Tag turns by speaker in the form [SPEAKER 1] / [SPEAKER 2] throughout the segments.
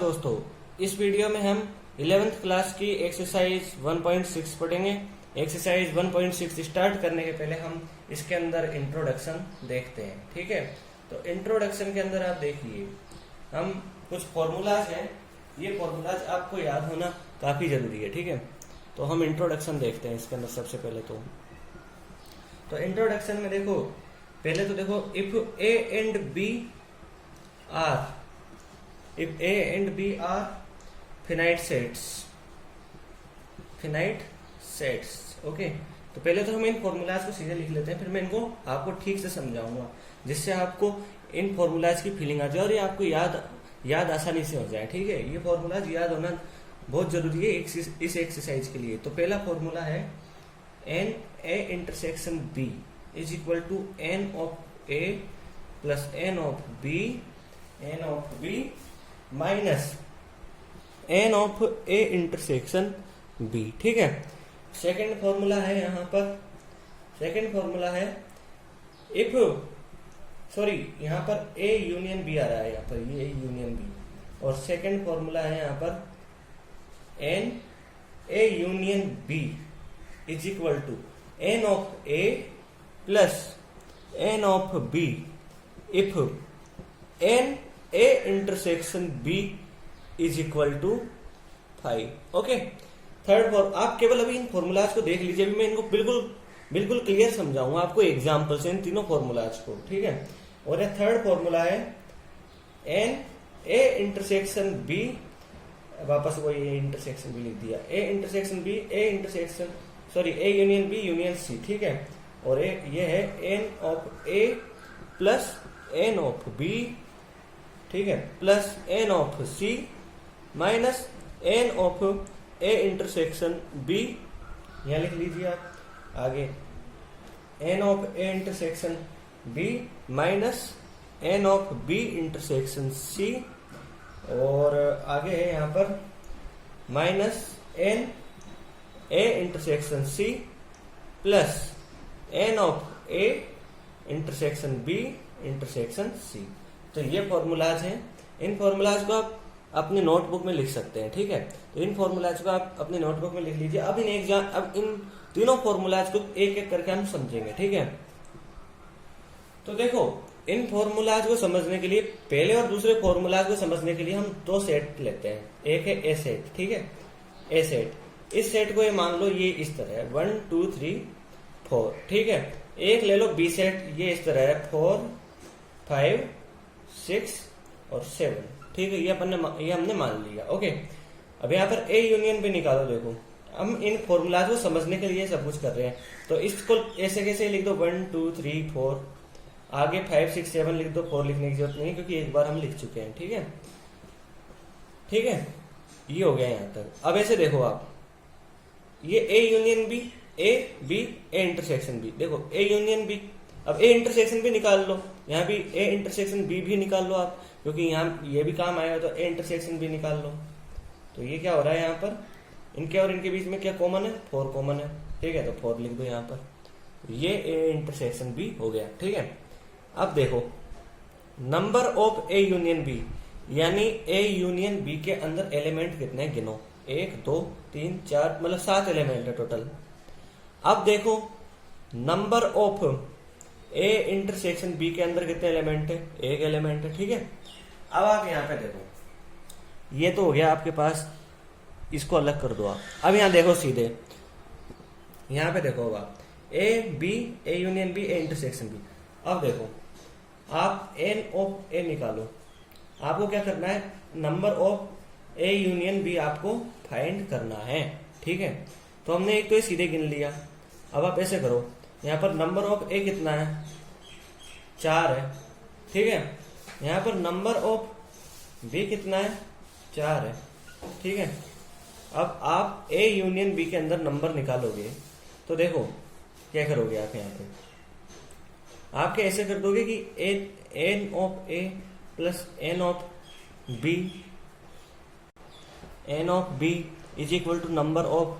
[SPEAKER 1] दोस्तों, इस वीडियो में हम 11th क्लास की एक्सरसाइज 1.6 पढ़ेंगे। एक्सरसाइज 1.6 स्टार्ट करने के पहले हम इसके अंदर इंट्रोडक्शन देखते हैं। ठीक है, तो इंट्रोडक्शन के अंदर आप देखिए हम कुछ फॉर्मूलाज हैं, ये फॉर्मूलाज आपको याद होना काफी जरूरी है। ठीक है, तो हम इंट्रोडक्शन देखते हैं इसके अंदर। सबसे पहले तो इंट्रोडक्शन में देखो, पहले तो देखो if A and B are finite sets, okay. तो पहले तो हम इन फॉर्मूलाज को सीधे लिख लेते हैं, फिर मैं इनको आपको ठीक से समझाऊंगा जिससे आपको इन फॉर्मूलाज की फीलिंग आ जाए और ये आपको याद आसानी से हो जाए। ठीक है, ये फॉर्मूलाज याद होना बहुत जरूरी है इस एक्सरसाइज के लिए। तो पहला फॉर्मूला है n A intersection B is equal to n of A plus n of B minus n of A intersection B. ठीक है, सेकंड फॉर्मूला है यहाँ पर, सेकंड फॉर्मूला है यहाँ पर ए यूनियन बी आ रहा है, यहाँ पर ये यूनियन बी, और सेकंड फॉर्मूला है यहाँ पर n A union B is equal to n of A plus n of B if n A intersection B is equal to 5। Okay, third आप केवल अभी इन फॉर्मूलाज को देख लीजिए, अभी मैं इनको बिल्कुल क्लियर समझाऊंगा आपको एग्जांपल से इन तीनों फॉर्मूलाज को। ठीक है, और ये थर्ड फॉर्मूला है एन ए इंटरसेक्शन बी, वापस वही ए इंटरसेक्शन बी लिख दिया, A intersection B A union B union C. ठीक है, और ये है n of A plus n of B, ठीक है, plus n of C minus n of A intersection B, यहां लिख लीजिए आप आगे, n of A intersection B minus n of B intersection C, और आगे है यहां पर minus n A intersection C plus n of A intersection B intersection C. तो ये फॉर्मूलाज हैं, इन फॉर्मूलाज को आप अपनी नोटबुक में लिख सकते हैं। ठीक है, तो इन फॉर्मूलाज को आप अपनी नोटबुक में लिख लीजिए। अब इन तीनों फॉर्मूलाज को एक एक करके हम समझेंगे। ठीक है, तो देखो इन फॉर्मूलाज को समझने के लिए, पहले और दूसरे फॉर्मूलाज को समझने के लिए हम दो सेट लेते हैं। एक है ए सेट, ठीक है, ए सेट, इस सेट को ये मान लो ये इस तरह है 1 2 3 4। ठीक है, एक ले लो बी सेट, ये इस तरह है 4 5 6 और 7। ठीक है, ये हमने मान लिया। ओके, अब यहाँ पर ए यूनियन भी निकालो। देखो हम इन फॉर्मूलाज को समझने के लिए सब कुछ कर रहे हैं, तो इसको ऐसे कैसे लिख दो 1 2 3 4, आगे 5 6 7 लिख दो, 4 लिखने की जरूरत नहीं क्योंकि एक बार हम लिख चुके हैं। ठीक है, ठीक है, ये हो गया यहाँ तक। अब ऐसे देखो आप, ये A union B, A B A intersection B, देखो ए यूनियन बी, अब ए इंटरसेक्शन भी निकाल लो, यहाँ भी ए इंटरसेक्शन बी भी निकाल लो आप, क्योंकि यहाँ ये भी काम आएगा, तो ए इंटरसेक्शन बी निकाल लो। तो ये क्या हो रहा है, यहाँ पर इनके और इनके बीच में क्या कॉमन है, 4 कॉमन है। ठीक है, तो 4 लिख दो यहाँ पर, ये ए इंटरसेक्शन बी हो गया। ठीक है, अब देखो number of A union B, यानी ए यूनियन बी के अंदर एलिमेंट कितने हैं गिनो, 1 2 3 4, मतलब 7 एलिमेंट है टोटल। अब देखो number of A intersection B के अंदर कितने एलिमेंट है, 1 एलिमेंट है। ठीक है, अब आप यहाँ पे देखो, ये तो हो गया आपके पास, इसको अलग कर दो आप। अब यहाँ देखो सीधे, यहाँ पे देखो आप A union B A intersection B. अब देखो आप एन ऑफ ए निकालो, आपको क्या करना है, number of A union B आपको फाइंड करना है। ठीक है, तो हमने एक तो ये सीधे गिन लिया। अब आप ऐसे करो, यहाँ पर नंबर ऑफ ए कितना है, 4 है। ठीक है, यहाँ पर नंबर ऑफ बी कितना है, 4 है। ठीक है, अब आप ए यूनियन बी के अंदर नंबर निकालोगे, तो देखो क्या करोगे आप, यहाँ पे आप ऐसे कर दोगे कि n of A plus n of B is equal to number of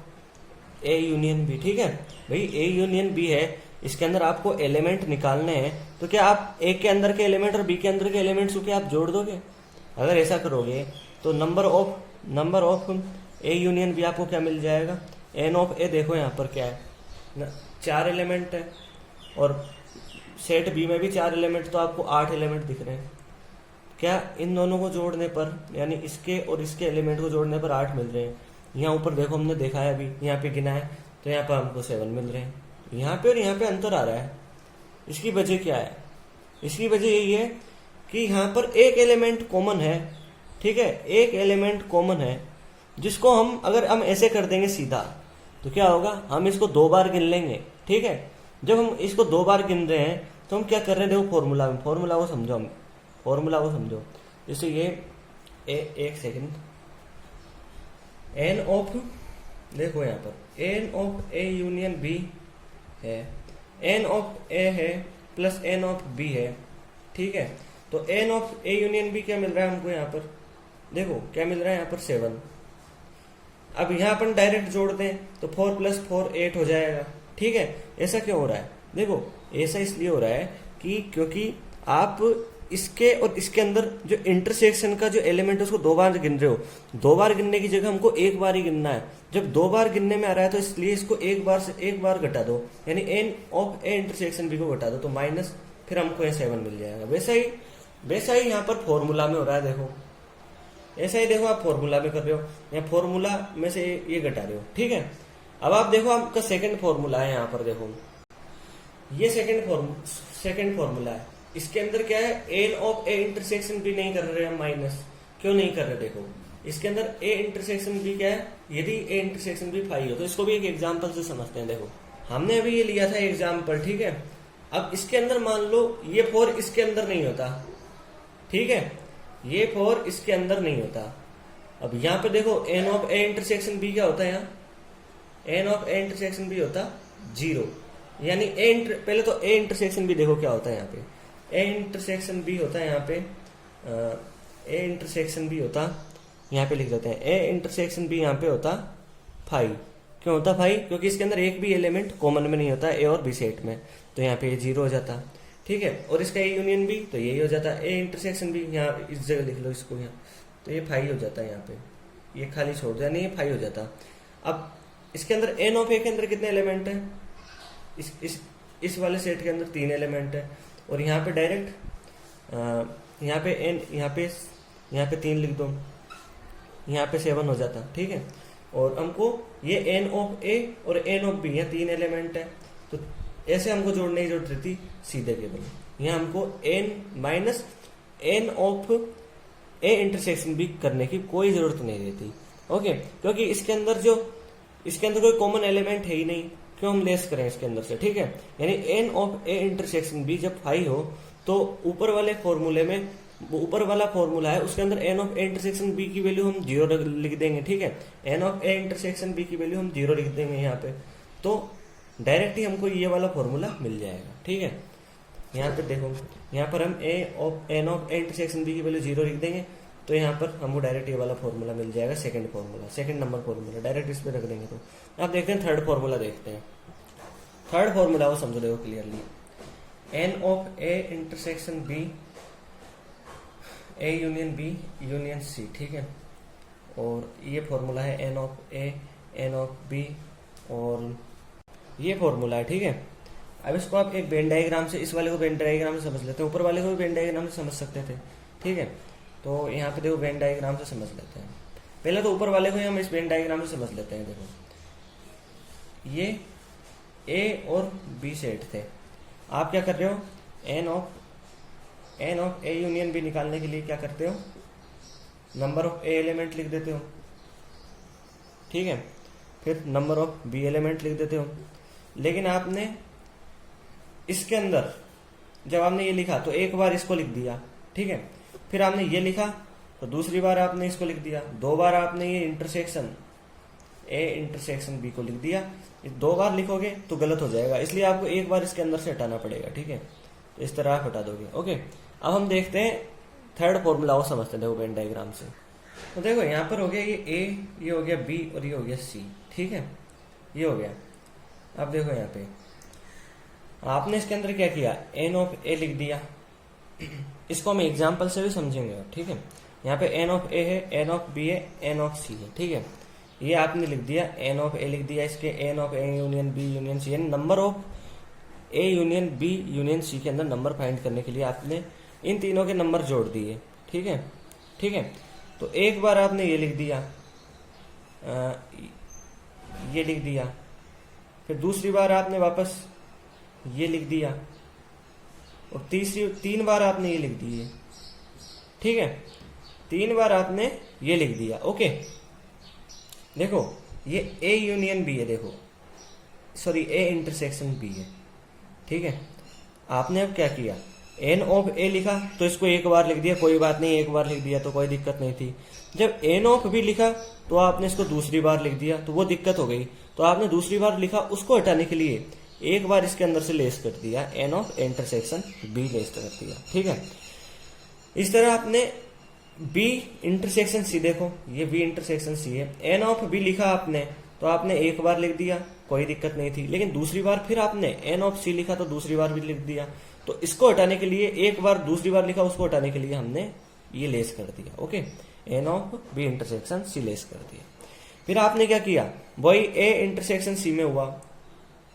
[SPEAKER 1] A union B. ठीक है भाई, ए यूनियन बी है, इसके अंदर आपको एलिमेंट निकालने हैं, तो क्या आप ए के अंदर के एलिमेंट और बी के अंदर के एलिमेंट्स को क्या आप जोड़ दोगे? अगर ऐसा करोगे तो number of A union B आपको क्या मिल जाएगा, एन ऑफ ए। देखो यहाँ पर क्या है ना, 4 एलिमेंट है और सेट बी में भी 4 एलिमेंट, तो आपको 8 एलिमेंट दिख रहे हैं। क्या इन दोनों को जोड़ने पर, यानी इसके और इसके एलिमेंट को जोड़ने पर 8 मिल रहे हैं। यहाँ ऊपर देखो हमने देखा है, अभी यहाँ पे गिना है तो यहाँ पर हमको 7 मिल रहे हैं। यहाँ पे और यहाँ पे अंतर आ रहा है। इसकी वजह क्या है, इसकी वजह यही है कि यहाँ पर एक एलिमेंट कॉमन है, ठीक है, एक एलिमेंट कॉमन है जिसको हम, अगर हम ऐसे कर देंगे सीधा तो क्या होगा, हम इसको 2 बार गिन लेंगे, ठीक है। जब हम इसको 2 बार गिन रहे हैं तो हम क्या कर रहे हैं, देखो फॉर्मूला को समझो, हम फॉर्मूला को समझो। जैसे ये एक सेकंड, एन ऑफ, देखो यहाँ पर n of A union B है, एन ऑफ ए है प्लस एन ऑफ बी है, ठीक है। तो n of A union B क्या मिल रहा है हमको यहाँ पर, देखो क्या मिल रहा है यहाँ पर 7। अब यहाँ पर डायरेक्ट जोड़ दें तो 4 + 4 8 हो जाएगा, ठीक है। ऐसा क्यों हो रहा है, देखो ऐसा इसलिए हो रहा है कि क्योंकि आप इसके और इसके अंदर जो इंटरसेक्शन का जो एलिमेंट है उसको 2 बार गिन रहे हो। 2 बार गिनने की जगह हमको 1 बार ही गिनना है। जब 2 बार गिनने में आ रहा है तो इसलिए इसको 1 बार से 1 बार घटा दो, यानी n of A intersection B को घटा दो तो माइनस, फिर हमको ये 7 मिल जाएगा। वैसा ही यहाँ पर फॉर्मूला में हो रहा है, देखो ऐसा ही देखो आप फॉर्मूला में कर रहे हो, या फॉर्मूला में से ये घटा रहे हो, ठीक है। अब आप देखो आपका सेकंड फॉर्मूला है, यहाँ पर देखो ये सेकंड फॉर्मूला है। इसके अंदर क्या है, n of A intersection B नहीं कर रहे हम माइनस, क्यों नहीं कर रहे, देखो इसके अंदर ए इंटरसेक्शन बी क्या है, यदि ए इंटरसेक्शन बी 5 हो तो इसको भी एक एग्जाम्पल से समझते हैं। देखो हमने अभी ये लिया था एग्जाम्पल, ठीक है। अब इसके अंदर मान लो ये 4 इसके अंदर नहीं होता, ठीक है, ये 4 इसके अंदर नहीं होता। अब यहाँ पे देखो n of A intersection B क्या होता है, यहाँ n of A intersection B होता 0, यानी पहले तो ए इंटरसेक्शन बी देखो क्या होता है, यहाँ पे ए इंटरसेक्शन बी होता है, यहाँ पे ए इंटरसेक्शन बी होता, यहाँ पे लिख देते हैं ए इंटरसेक्शन बी यहाँ पे होता 5। क्यों होता 5, क्योंकि इसके अंदर एक भी एलिमेंट कॉमन में नहीं होता ए और बी सेट में, तो यहाँ पे ये 0 हो जाता, ठीक है। और इसका ए यूनियन बी तो यही हो जाता, ए इंटरसेक्शन बी यहाँ इस जगह लिख लो इसको यहाँ, तो ये 5 हो जाता है, यहाँ पे ये खाली छोड़ दिया, नहीं ये 5 हो जाता। अब इसके अंदर एन ऑफ ए के अंदर कितने एलिमेंट है, इस वाले सेट के अंदर 3 एलिमेंट है, और यहाँ पे डायरेक्ट यहाँ पे एन, यहाँ पे 3 लिख दो, यहाँ पे 7 हो जाता, ठीक है। और हमको ये एन ऑफ ए और एन ऑफ बी, यहाँ 3 एलिमेंट है, तो ऐसे हमको जोड़ने की जरूरत थी सीधे केवल। यहाँ हमको n minus n of A intersection B करने की कोई जरूरत नहीं रहती, ओके, क्योंकि इसके अंदर कोई कॉमन एलिमेंट है ही नहीं, क्यों हम लेस करें इसके अंदर से, ठीक है। यानी n of A intersection B जब 5 हो तो ऊपर वाले फॉर्मूले में, ऊपर वाला फॉर्मूला है उसके अंदर n of A intersection B की वैल्यू हम 0 लिख देंगे, ठीक है। N of A intersection B की वैल्यू हम 0 लिख देंगे यहाँ पे, तो डायरेक्ट ही हमको ये वाला फॉर्मूला मिल जाएगा, ठीक है। यहाँ पे देखो, यहाँ पर हम n of A intersection B की वैल्यू 0 लिख देंगे, तो यहाँ पर हमको डायरेक्ट ये वाला फॉर्मूला मिल जाएगा, सेकंड नंबर फॉर्मूला डायरेक्ट इस पे रख देंगे। तो आप देखते हैं थर्ड फॉर्मूला देखते हैं। थर्ड फॉर्मूला को समझो, देखो clearly, n of A intersection B, A union B union C, ठीक है। और ये फॉर्मूला है n of A, n of B, और ये फॉर्मूला है, ठीक है। अब इसको आप एक वेन डायग्राम से, इस वाले को वेन डायग्राम से समझ लेते हैं, ऊपर वाले को भी वेन डायग्राम से समझ सकते थे, ठीक है। तो यहाँ पे देखो वेन डायग्राम से समझ लेते हैं। पहले तो ऊपर वाले को ही हम इस वेन डायग्राम से समझ लेते हैं। देखो ये ए और बी सेट थे, आप क्या कर रहे हो, n of A union B निकालने के लिए क्या करते हो, नंबर ऑफ ए एलिमेंट लिख देते हो, ठीक है, फिर नंबर ऑफ बी एलिमेंट लिख देते हो। लेकिन आपने इसके अंदर जब आपने ये लिखा तो एक बार इसको लिख दिया, ठीक है, फिर आपने ये लिखा तो दूसरी बार आपने इसको लिख दिया, 2 बार आपने ये इंटरसेक्शन ए इंटरसेक्शन बी को लिख दिया। 2 बार लिखोगे तो गलत हो जाएगा, इसलिए आपको एक बार इसके अंदर से हटाना पड़ेगा, ठीक है। तो इस तरह आप हटा दोगे, ओके। अब हम देखते हैं थर्ड फॉर्मूला को समझते हैं, देखो वेन डायग्राम से। तो देखो यहाँ पर हो गया ये ए, ये हो गया बी और ये हो गया सी, ठीक है, ये हो गया। अब देखो यहाँ पे आपने इसके अंदर क्या किया, एन ऑफ ए लिख दिया, इसको हम एग्जाम्पल से भी समझेंगे, ठीक है। यहाँ पे एन ऑफ ए है, एन ऑफ बी है, एन ऑफ सी है, ठीक है। ये आपने लिख दिया, एन ऑफ ए लिख दिया, इसके n of A union B union C, यानी number of A union B union C के अंदर नंबर फाइंड करने के लिए आपने इन तीनों के नंबर जोड़ दिए, ठीक है, ठीक है। तो एक बार आपने ये लिख दिया, ये लिख दिया, फिर दूसरी बार आपने वापस ये लिख दिया, और तीन बार आपने ये लिख दिए, ठीक है, 3 बार आपने ये लिख दिया। ओके, देखो ये ए यूनियन बी है, देखो सॉरी ए इंटरसेक्शन बी है, ठीक है। आपने अब क्या किया, एन ऑफ ए लिखा तो इसको एक बार लिख दिया, कोई बात नहीं, एक बार लिख दिया तो कोई दिक्कत नहीं थी। जब एन ऑफ बी लिखा तो आपने इसको दूसरी बार लिख दिया, तो वो दिक्कत हो गई, तो आपने दूसरी बार लिखा, उसको हटाने के लिए एक बार इसके अंदर से लेस कर दिया, n of intersection B less कर दिया, ठीक है। इस तरह आपने बी इंटरसेक्शन सी, देखो ये बी इंटरसेक्शन सी है, एन ऑफ बी लिखा आपने तो आपने एक बार लिख दिया, कोई दिक्कत नहीं थी, लेकिन दूसरी बार फिर आपने एन ऑफ सी लिखा तो दूसरी बार भी लिख दिया, तो इसको हटाने के लिए एक बार दूसरी बार लिखा, उसको हटाने के लिए हमने ये लेस कर दिया। Okay, n of B intersection C less कर दिया। फिर आपने क्या किया, वही ए इंटरसेक्शन सी में हुआ,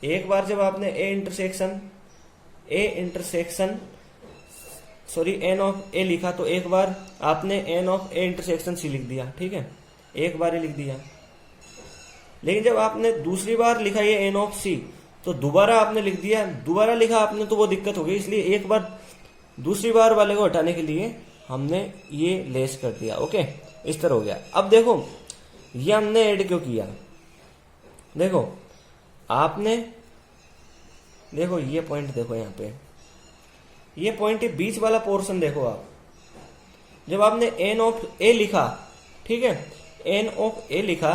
[SPEAKER 1] एक बार जब आपने A intersection sorry n of A लिखा तो एक बार आपने n of A intersection C लिख दिया, ठीक है, एक बार ही लिख दिया। लेकिन जब आपने दूसरी बार लिखा ये एन ऑफ सी तो दोबारा आपने लिख दिया, दोबारा लिखा आपने तो वो दिक्कत हो गई, इसलिए एक बार दूसरी बार वाले को हटाने के लिए हमने ये लेस कर दिया। ओके, इस तरह हो गया। अब देखो ये हमने ऐड क्यों किया, देखो आपने देखो ये पॉइंट देखो, यहाँ पे ये पॉइंट बीच वाला पोर्शन देखो आप, जब आपने एन ऑफ ए लिखा, ठीक है, एन ऑफ ए लिखा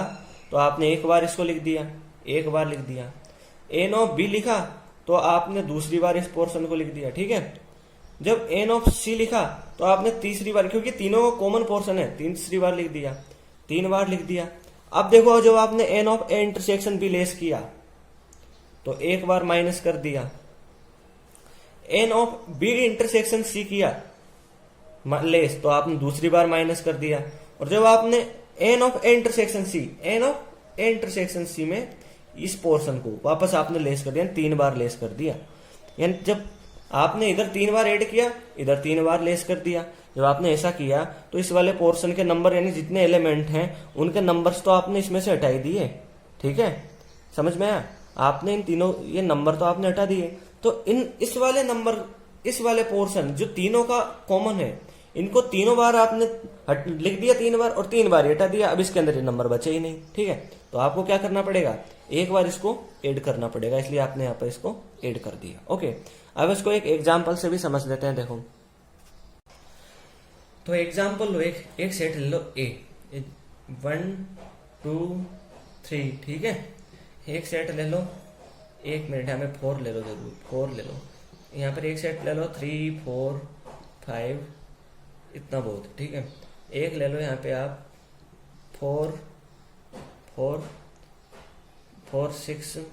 [SPEAKER 1] तो आपने एक बार इसको लिख दिया, एक बार लिख दिया। एन ऑफ बी लिखा तो आपने दूसरी बार इस पोर्शन को लिख दिया, ठीक है। जब एन ऑफ सी लिखा तो आपने तीसरी बार, क्योंकि तीनों कॉमन पोर्शन है, तीसरी बार लिख दिया, 3 बार लिख दिया। अब देखो जब आपने n of A intersection B less किया तो एक बार माइनस कर दिया, n of B intersection C किया लेस तो आपने दूसरी बार माइनस कर दिया, और जब आपने n of A intersection C, n of A intersection C में इस पोर्शन को वापस आपने लेस कर दिया, 3 बार लेस कर दिया। यानी जब आपने इधर 3 बार ऐड किया, इधर 3 बार लेस कर दिया। जब आपने ऐसा किया तो इस वाले पोर्शन के नंबर यानी जितने एलिमेंट हैं उनके नंबर्स तो आपने इसमें से हटाई दिए, ठीक है, समझ में आया। आपने इन तीनों ये नंबर तो आपने हटा दिए, तो इस वाले नंबर, इस वाले पोर्शन जो तीनों का कॉमन है, इनको तीनों बार आपने लिख दिया 3 बार, और 3 बार हटा दिया। अब इसके अंदर ये नंबर बचे ही नहीं, ठीक है। तो आपको क्या करना पड़ेगा, एक बार इसको ऐड करना पड़ेगा, इसलिए आपने यहाँ पर इसको ऐड कर दिया। ओके, अब इसको एक एग्जाम्पल से भी समझ लेते हैं। देखो तो एग्जाम्पल लो, एक सेट ले लो ए, 1 2 3, ठीक है। एक सेट ले लो, 1 मिनट हमें 4 ले लो, जरूर 4 ले लो। यहाँ पर एक सेट ले लो 3 4 5, इतना बहुत, ठीक है। एक ले लो यहाँ पे आप 4 4 4 6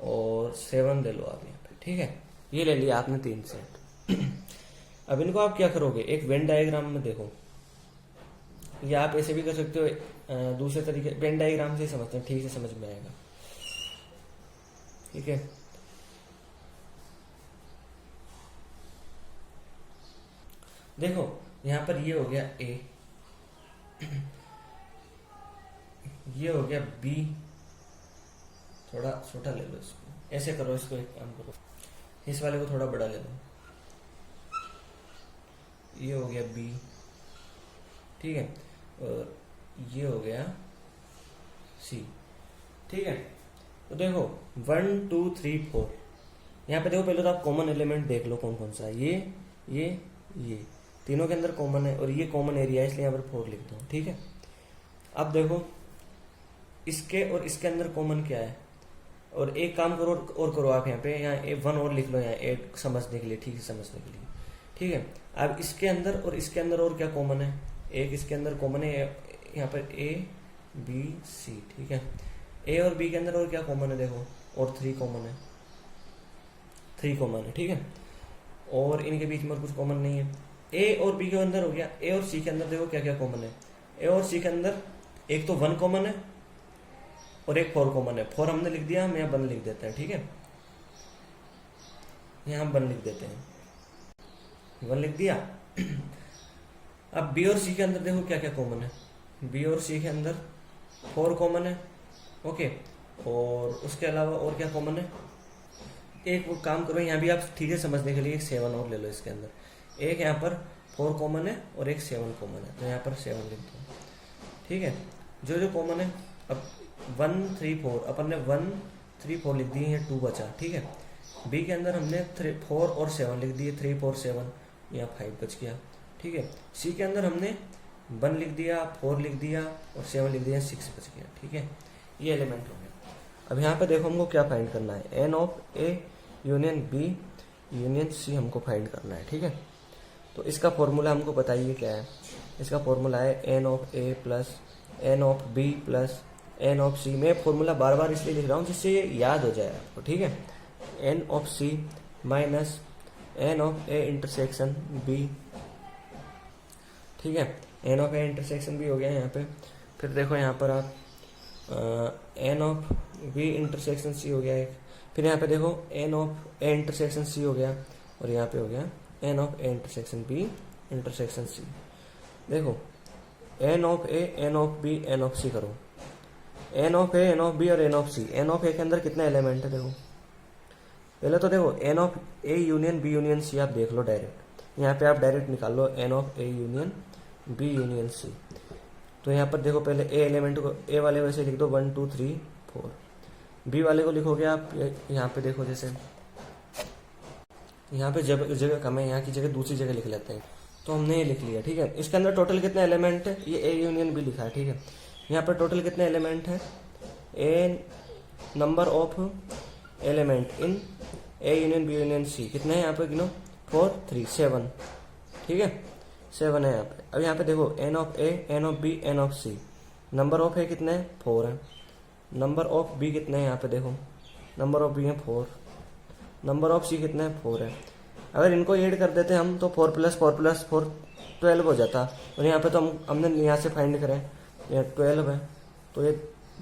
[SPEAKER 1] और 7 ले लो आप यहाँ पे, ठीक है। ये ले लिया आपने 3 सेट। अब इनको आप क्या करोगे, एक वेन डायग्राम में देखो, या आप ऐसे भी कर सकते हो, दूसरे तरीके वेन डायग्राम से समझते हैं, ठीक से समझ में आएगा, ठीक है। देखो यहां पर ये हो गया ए, ये हो गया बी, थोड़ा छोटा ले लो इसको, ऐसे करो, इसको एक काम करो, इस वाले को थोड़ा बड़ा ले लो, ये हो गया बी, ठीक है, और ये हो गया सी, ठीक है। तो देखो 1 2 3 4, यहाँ पे देखो पहले तो आप कॉमन एलिमेंट देख लो कौन कौन सा है, ये तीनों के अंदर कॉमन है, और ये कॉमन एरिया है, इसलिए यहाँ पर 4 लिख दो, ठीक है। अब देखो इसके और इसके अंदर कॉमन क्या है, और एक काम करो और करो आप यहाँ पे, यहाँ 1 और लिख लो, यहाँ 8 समझने के लिए, ठीक है, समझने के लिए, ठीक है। अब इसके अंदर और इसके अंदर और क्या कॉमन है, एक इसके अंदर कॉमन है यहाँ पर ए बी सी, ठीक है। ए और बी के अंदर और क्या कॉमन है, देखो, और 3 कॉमन है, 3 कॉमन है, ठीक है। और इनके बीच में और कुछ कॉमन नहीं है, ए और बी के अंदर हो गया, ए और सी के अंदर देखो क्या क्या कॉमन है। ए और सी के अंदर एक तो 1 कॉमन है और एक 4 कॉमन है। 4 हमने लिख दिया, हम यहाँ 1 लिख देते हैं, ठीक है, यहाँ हम 1 लिख देते हैं, 1 लिख दिया। अब बी और सी के अंदर देखो क्या क्या कॉमन है। बी और सी के अंदर 4 कॉमन है, ओके, और उसके अलावा और क्या कॉमन है, एक वो काम करो यहाँ भी आप ठीक है समझने के लिए एक 7 और ले लो इसके अंदर। एक यहाँ पर 4 कॉमन है और एक 7 कॉमन है, तो यहाँ पर 7 लिख दो, ठीक है। जो जो कॉमन है, अब 1 3 4 अपन ने 1 3 4 लिख दिए, यहाँ 2 बचा, ठीक है। बी के अंदर हमने 4 और 7 लिख दिए, 3 4 7, यहाँ 5 बच गया, ठीक है। सी के अंदर हमने 1 लिख दिया, 4 लिख दिया और 7 लिख दिया, 6 बच गया, ठीक है। ये एलिमेंट हो गया। अब यहाँ पे देखो हमको क्या फाइंड करना है, n of A union B union C हमको फाइंड करना है, ठीक है। तो इसका फॉर्मूला हमको बताइए क्या है। इसका फॉर्मूला है n of A plus n of B plus n of C. मैं फॉर्मूला बार बार इसलिए लिख रहा हूँ जिससे ये याद हो जाए आपको, ठीक है। N of C minus n of A intersection B, ठीक है। N of A intersection B हो गया यहाँ पे। फिर देखो यहाँ पर आप n of B intersection C हो गया एक। फिर यहाँ पे देखो n of A intersection C हो गया और यहाँ पे हो गया n of A intersection B intersection C. देखो n of A n of B n of सी करो, n of A n of B और n of C. N of A के अंदर कितने एलिमेंट है देखो, पहले तो देखो n of A union B union C आप देख लो डायरेक्ट, यहाँ पे आप डायरेक्ट निकाल लो n of A union B union C. तो यहाँ पर देखो पहले ए एलिमेंट को ए वाले वैसे लिख दो 1 2 3 4, बी वाले को लिखोगे आप यहाँ पे देखो जैसे यहाँ पे जगह कम है, यहाँ की जगह दूसरी जगह लिख लेते हैं, तो हमने ये लिख लिया, ठीक है। इसके अंदर टोटल कितने एलिमेंट है, ये ए यूनियन बी लिखा है, ठीक है। यहाँ पर टोटल कितने एलिमेंट है, A number of element in A union B union C कितने हैं यहाँ पे गिनो, 4 3 7, ठीक है, 7 है यहाँ पे। अब यहाँ पे देखो n of A n of B n of C, number of A कितने हैं 4 है, नंबर ऑफ बी कितने हैं यहाँ पे देखो, नंबर ऑफ बी है 4, नंबर ऑफ सी कितने हैं 4 है। अगर इनको ऐड कर देते हम तो 4 + 4 + 4 12 हो जाता, और यहाँ पे तो हमने यहाँ से फाइंड करें ये 12 है, तो ये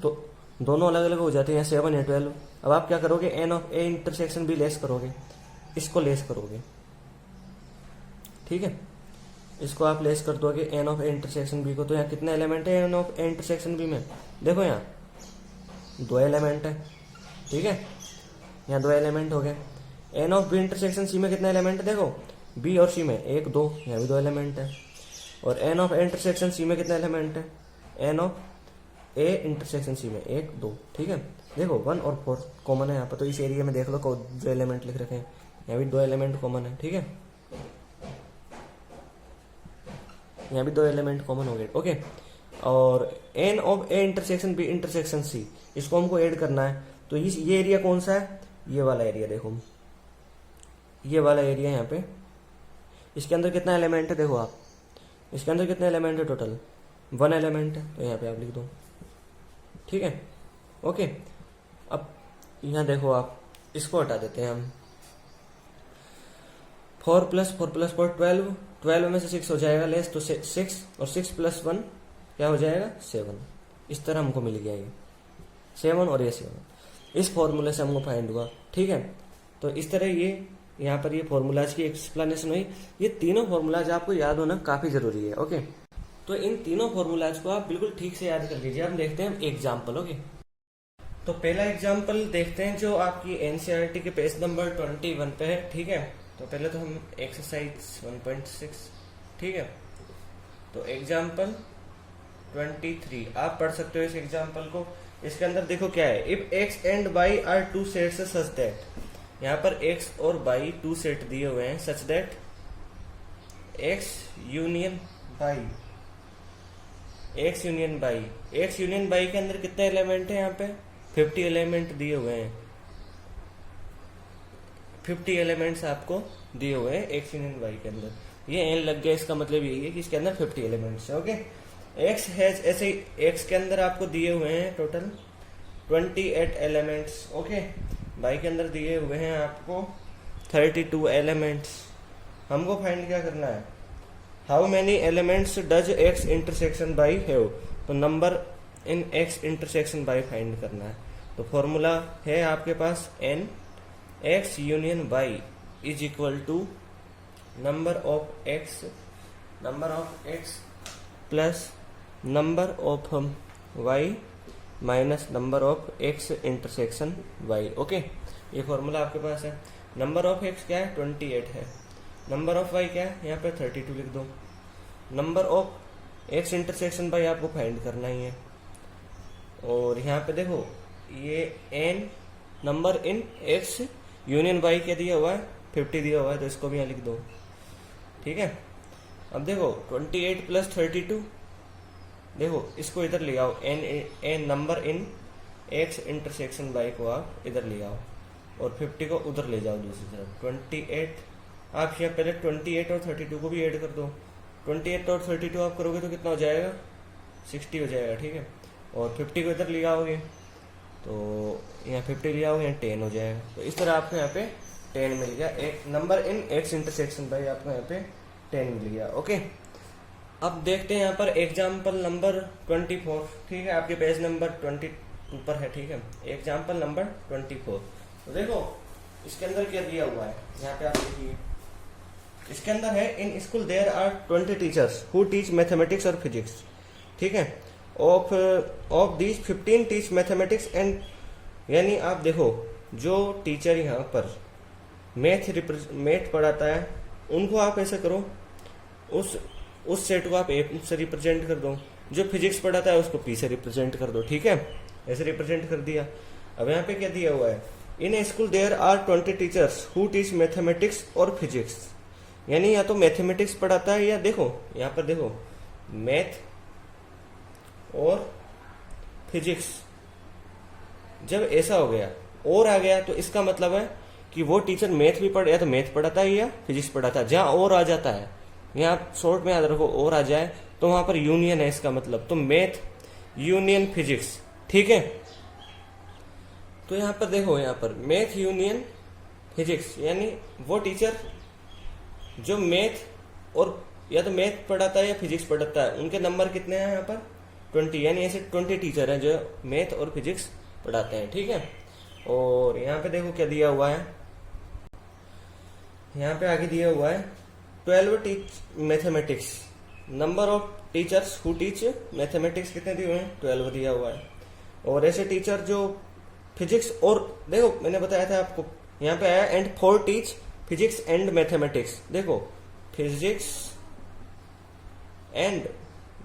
[SPEAKER 1] दोनों अलग अलग हो जाते हैं, 7 है 12। अब आप क्या करोगे, n of A intersection B less करोगे, इसको लेस करोगे, ठीक है, इसको आप लेस कर दोगे n of A intersection B को। तो यहाँ कितने एलिमेंट है n of A intersection B में, देखो यहाँ 2 एलिमेंट है, ठीक है, यहाँ 2 एलिमेंट हो गए। N of B intersection C में कितने एलिमेंट है, देखो बी और सी में 1 2, यहाँ भी 2 एलिमेंट है। और n of A intersection C में कितने एलिमेंट है, n of A intersection C में 1 2, ठीक है। देखो 1 और 4 कॉमन है यहाँ पर, तो इस एरिया में देख लो जो एलिमेंट लिख रखे हैं, यहाँ भी 2 एलिमेंट कॉमन है, ठीक है, यहाँ भी 2 एलिमेंट कॉमन हो गए, ओके। और n of A intersection B intersection C, इसको हमको ऐड करना है। तो ये एरिया कौन सा है, ये वाला एरिया, देखो ये वाला एरिया यहाँ पे, इसके अंदर कितना एलिमेंट है, देखो आप इसके अंदर कितने एलिमेंट है, टोटल 1 एलिमेंट है, तो यहाँ पे आप लिख दो, ठीक है, ओके। अब यहाँ देखो आप इसको हटा देते हैं हम, 4 + 4 + 4 12, 12 में से 6 हो जाएगा लेस, तो 6 और 6 + 1 क्या हो जाएगा 7। इस तरह हमको मिल गया ये 7 और ये 7, इस फॉर्मूले से हमको फाइंड हुआ, ठीक है। तो इस तरह ये यहाँ पर ये फॉर्मूलाज की एक्सप्लेनेशन हुई। ये तीनों फॉर्मूलाज आपको याद होना काफी जरूरी है, ओके। तो इन तीनों फॉर्मूलाज को आप बिल्कुल ठीक से याद कर लीजिए। हम देखते हैं एग्जाम्पल, ओके। तो पहला एग्जाम्पल देखते हैं जो आपकी एनसीईआरटी के पेज नंबर 21 पे है, ठीक है। तो पहले तो हम एक्सरसाइज 1.6, ठीक है। तो एग्जाम्पल 23 आप पढ़ सकते हो इस एग्जाम्पल को। इसके अंदर देखो क्या है, if X and Y are 2 sets such that, यहाँ पर एक्स और वाई 2 सेट दिए हुए हैं, such that X union Y, X union Y, X union Y के अंदर कितने एलिमेंट है, यहाँ पे 50 एलिमेंट दिए हुए हैं, 50 एलिमेंट्स आपको दिए हुए हैं एक्स यूनियन वाई के अंदर। ये एन लग गया, इसका मतलब यही है कि इसके अंदर 50 एलिमेंट्स है, ओके। एक्स हैज, ऐसे एक्स के अंदर आपको दिए हुए हैं टोटल 28 एलिमेंट्स, ओके। वाई के अंदर दिए हुए हैं आपको 32 एलिमेंट्स। हमको फाइंड क्या करना है, how many elements does X intersection Y have, तो number in X intersection Y find करना है। तो फॉर्मूला है आपके पास n X union Y is equal to number of X plus number of Y minus number of X intersection Y. Okay, ये formula आपके पास है। नंबर ऑफ एक्स क्या है 28 है, नंबर ऑफ वाई क्या है यहाँ पे 32 लिख दो, number of X intersection Y आपको फाइंड करना ही है। और यहाँ पे देखो ये n number in X union Y क्या दिया हुआ है 50 दिया हुआ है, तो इसको भी यहाँ लिख दो। ठीक है, अब देखो 28 प्लस 32, देखो इसको इधर ले आओ, n number in X intersection Y को आप इधर ले आओ और 50 को उधर ले जाओ दूसरी तरफ। 28 आप यहाँ पहले 28 और 32 को भी ऐड कर दो, 28 और 32 आप करोगे तो कितना हो जाएगा 60 हो जाएगा। ठीक है, और 50 को इधर ले आओगे तो यहाँ 50 ले आओगे यहाँ 10 हो जाएगा। तो इस तरह आपको यहाँ पे 10 मिल गया, एक number in X intersection by आपको यहाँ पे 10 मिल गया। ओके, अब देखते हैं यहाँ पर एग्जाम्पल नंबर 24। ठीक है, आपके पेज नंबर 22 पर है। ठीक है, एग्जाम्पल नंबर 24। तो देखो इसके अंदर क्या दिया हुआ है, यहाँ पे आप देखिए इसके अंदर है in school there are 20 teachers who teach mathematics और फिजिक्स। ठीक है, of these 15 teach mathematics and, यानी आप देखो जो टीचर यहाँ पर मैथ पढ़ाता है उनको आप ऐसा करो, उस सेट को आप ए से रिप्रेजेंट कर दो, जो फिजिक्स पढ़ाता है उसको पी से रिप्रेजेंट कर दो। ठीक है, ऐसे रिप्रेजेंट कर दिया। अब यहाँ पे क्या दिया हुआ है, in a school there are 20 teachers who teach mathematics और फिजिक्स, यानी या तो मैथमेटिक्स पढ़ाता है या देखो यहाँ पर देखो मैथ और फिजिक्स। जब ऐसा हो गया और आ गया तो इसका मतलब है कि वो टीचर मैथ भी पढ़, या तो मैथ पढ़ाता है या फिजिक्स पढ़ाता है। जहां और आ जाता है, यहाँ शॉर्ट में याद रखो और आ जाए तो वहां पर यूनियन है इसका मतलब, तो मैथ यूनियन फिजिक्स। ठीक है, तो यहाँ पर देखो यहाँ पर मैथ यूनियन फिजिक्स, यानी वो टीचर जो मैथ और या तो मैथ पढ़ाता है या फिजिक्स पढ़ाता है, उनके नंबर कितने हैं यहाँ पर 20, यानी ऐसे 20 टीचर हैं जो मैथ और फिजिक्स पढ़ाते हैं। ठीक है, और यहाँ पे देखो क्या दिया हुआ है, यहाँ पे आगे दिया हुआ है 12 teach mathematics, number of teachers who teach mathematics कितने दिए हुए हैं 12 दिया हुआ है। और ऐसे टीचर जो फिजिक्स, और देखो मैंने बताया था आपको यहाँ पे आया and 4 teach physics and mathematics. देखो फिजिक्स एंड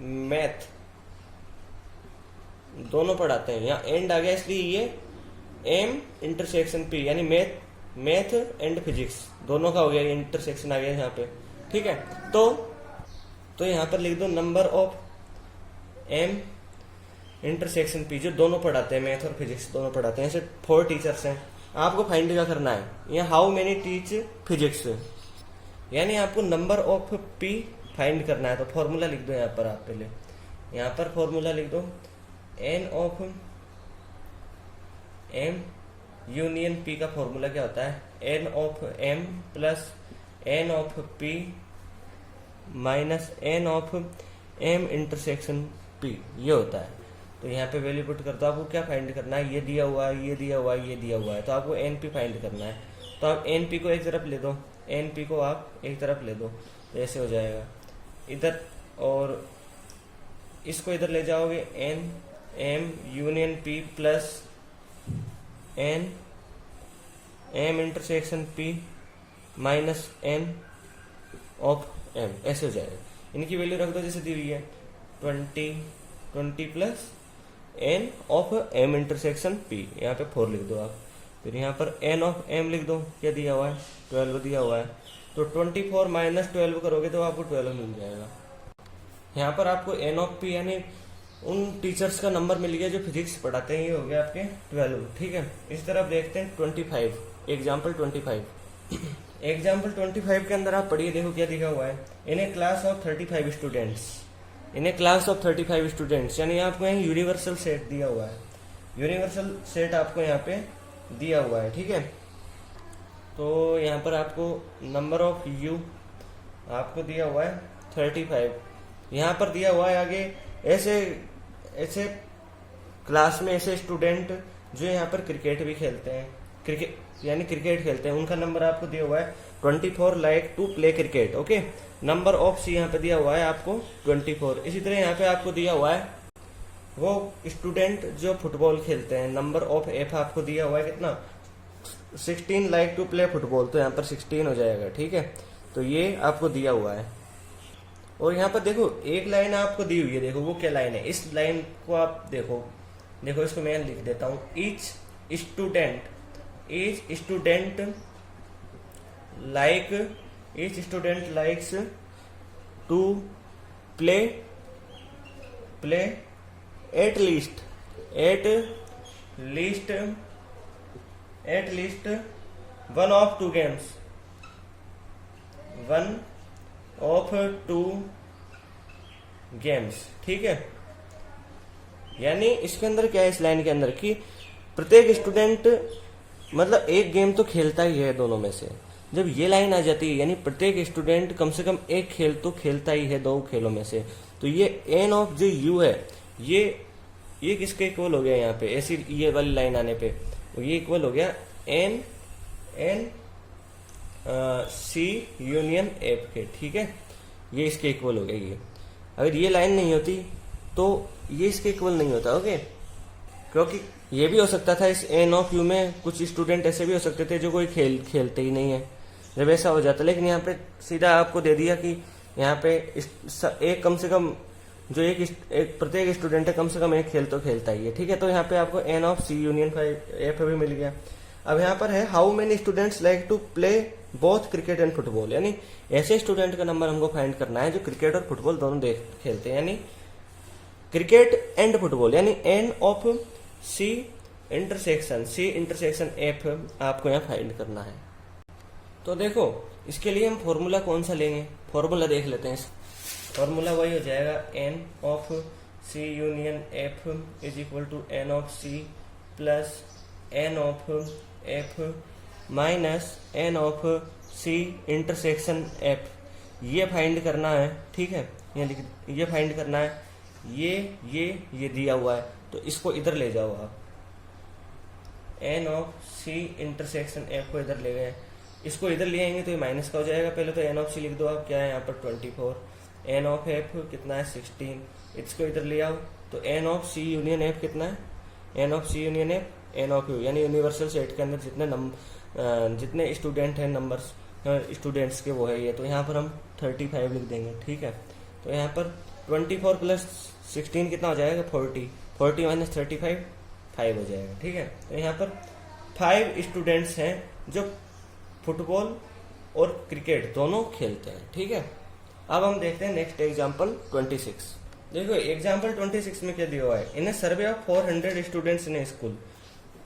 [SPEAKER 1] मैथ दोनों पढ़ाते हैं, यहाँ एंड आ गया इसलिए ये एम इंटरसेक्शन पी, यानी मैथ एंड फिजिक्स दोनों का हो गया, इंटरसेक्शन आ गया यहाँ पे। ठीक है, तो यहाँ पर लिख दो number of M intersection P, जो दोनों पढ़ाते हैं मैथ और फिजिक्स दोनों पढ़ाते हैं। ऐसे 4 टीचर्स हैं, आपको फाइंड क्या करना है, यहाँ हाउ मेनी टीच फिजिक्स, यानी आपको नंबर ऑफ पी फाइंड करना है। तो फॉर्मूला लिख दो यहाँ पर, आप पहले यहाँ पर फॉर्मूला लिख दो n of M union P का फॉर्मूला क्या होता है, n of M plus n of P minus n of M intersection P, ये होता है। तो यहाँ पे वैल्यू पुट करते हो, आपको क्या फाइंड करना है, ये दिया हुआ है, ये दिया हुआ है, ये दिया हुआ है, तो आपको एन पी फाइंड करना है। तो आप एन पी को एक तरफ ले दो, एन पी को आप एक तरफ ले दो, तो ऐसे हो जाएगा इधर, और इसको इधर ले जाओगे n M union P plus n M intersection P minus n of M, ऐसे हो जाएगा। इनकी वैल्यू रख दो जैसे दी हुई है 20 plus n of M intersection P, यहाँ पे 4 लिख दो आप, फिर यहाँ पर एन ऑफ एम लिख दो, क्या दिया हुआ है 12 दिया हुआ है, तो 24 माइनस 12 करोगे तो आपको 12 मिल जाएगा। यहाँ पर आपको एन ऑफ पी यानी उन टीचर्स का नंबर मिल गया जो फिजिक्स पढ़ाते हैं, ये हो गया आपके 12। ठीक है, इस तरफ देखते हैं 25, एग्जाम्पल 25। एग्जाम्पल 25 के अंदर आप पढ़िए, देखो क्या लिखा हुआ है, in a class of 35 students, in a class of 35 students, यानी आपको यहाँ यूनिवर्सल सेट दिया हुआ है, यूनिवर्सल सेट आपको यहाँ पे दिया हुआ है। ठीक है, तो यहाँ पर आपको नंबर ऑफ यू आपको दिया हुआ है 35 यहाँ पर दिया हुआ है। आगे ऐसे ऐसे क्लास में ऐसे स्टूडेंट जो यहाँ पर क्रिकेट भी खेलते हैं, क्रिकेट खेलते हैं, उनका नंबर आपको दिया हुआ है 24 like to play cricket. Okay, number of C यहाँ पे दिया हुआ है आपको 24। इसी तरह यहाँ पे आपको दिया हुआ है वो स्टूडेंट जो फुटबॉल खेलते हैं, नंबर ऑफ एफ आपको दिया हुआ है कितना 16 लाइक टू प्ले फुटबॉल, तो यहाँ पर 16 हो जाएगा। ठीक है, तो ये आपको दिया हुआ है। और यहाँ पर देखो एक लाइन आपको दी हुई है, देखो वो क्या लाइन है, इस लाइन को आप देखो इसको मैं लिख देता हूँ। Each student likes to play at least one of two games. ठीक है, यानी इसके अंदर क्या है, इस लाइन के अंदर कि प्रत्येक स्टूडेंट मतलब एक गेम तो खेलता ही है दोनों में से। जब ये लाइन आ जाती है यानी प्रत्येक स्टूडेंट कम से कम एक खेल तो खेलता ही है दो खेलों में से, तो ये एन ऑफ जो यू है ये किसके इक्वल हो गया यहाँ पे, ऐसी ये वाली लाइन आने पे ये इक्वल हो गया एन सी यूनियन एफ के। ठीक है, ये इसके इक्वल हो गया। ये अगर ये लाइन नहीं होती तो ये इसके इक्वल नहीं होता। ओके, क्योंकि ये भी हो सकता था इस एन ऑफ यू में कुछ स्टूडेंट ऐसे भी हो सकते थे जो कोई खेलते ही नहीं है, जब ऐसा हो जाता। लेकिन यहाँ पे सीधा आपको दे दिया कि यहाँ पे एक कम से कम जो एक प्रत्येक स्टूडेंट है कम से कम एक खेल तो खेलता ही है। ठीक है, तो यहाँ पे आपको n of C union F भी मिल गया। अब यहाँ पर है how many students like to play both cricket and football, यानी ऐसे स्टूडेंट का नंबर हमको फाइंड करना है जो क्रिकेट और फुटबॉल दोनों खेलते हैं, यानी क्रिकेट एंड फुटबॉल, यानी n of C intersection F आपको यहाँ फाइंड करना है। तो देखो इसके लिए हम फॉर्मूला कौन सा लेंगे, फॉर्मूला देख लेते हैं। फॉर्मूला वही हो जाएगा n of C union F is equal to n of C plus n of F minus n of C intersection F, ये फाइंड करना है। ठीक है, ये फाइंड करना है। ये दिया हुआ है तो इसको इधर ले जाओ आप, n of C intersection F को इधर ले गए, इसको इधर ले आएंगे तो ये माइनस का हो जाएगा। पहले तो एन ऑफ सी लिख दो आप, क्या है यहाँ पर 24, एन ऑफ एफ कितना है 16, इसको इधर ले आओ तो n of C union F कितना है, n of C union F n of U, यानी यूनिवर्सल सेट के अंदर जितने स्टूडेंट हैं नंबर्स स्टूडेंट्स के वो है ये, तो यहाँ पर हम 35 लिख देंगे। ठीक है, तो यहाँ पर 24 प्लस 16 कितना हो जाएगा 40 माइनस 35 5 हो जाएगा। ठीक है, तो यहाँ पर 5 स्टूडेंट्स हैं जो फुटबॉल और क्रिकेट दोनों खेलते हैं। ठीक है, अब हम देखते हैं नेक्स्ट एग्जाम्पल 26। देखो एग्जाम्पल 26 में क्या दिया हुआ है, in a survey of 400 students in a school,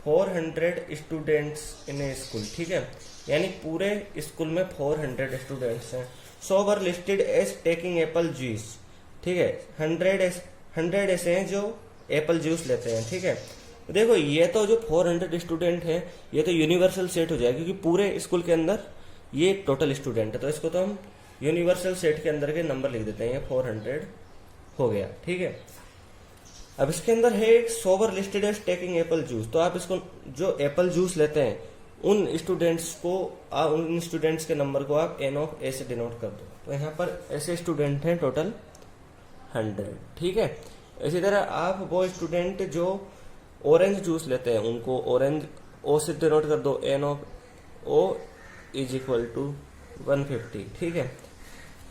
[SPEAKER 1] 400 students in a school. ठीक है, यानी पूरे स्कूल में 400 स्टूडेंट्स हैं। So were listed as taking apple juice. ठीक है, 100 ऐसे हैं जो एप्पल जूस लेते हैं। ठीक है, देखो ये तो जो 400 स्टूडेंट हैं ये तो यूनिवर्सल सेट हो जाएगा क्योंकि पूरे स्कूल के अंदर ये टोटल स्टूडेंट है, तो इसको तो हम यूनिवर्सल सेट के अंदर के नंबर लिख देते हैं। ये 400 हो गया। ठीक है, अब इसके अंदर है so were listed as taking apple juice, तो आप इसको जो एप्पल जूस लेते हैं उन स्टूडेंट्स के नंबर को आप एन ऑफ ए से डिनोट कर दो, तो यहाँ पर ऐसे स्टूडेंट हैं टोटल 100। ठीक है, इसी तरह आप वो स्टूडेंट जो ऑरेंज जूस लेते हैं उनको ऑरेंज ओ से डिनोट कर दो, n of O is equal to 150। ठीक है,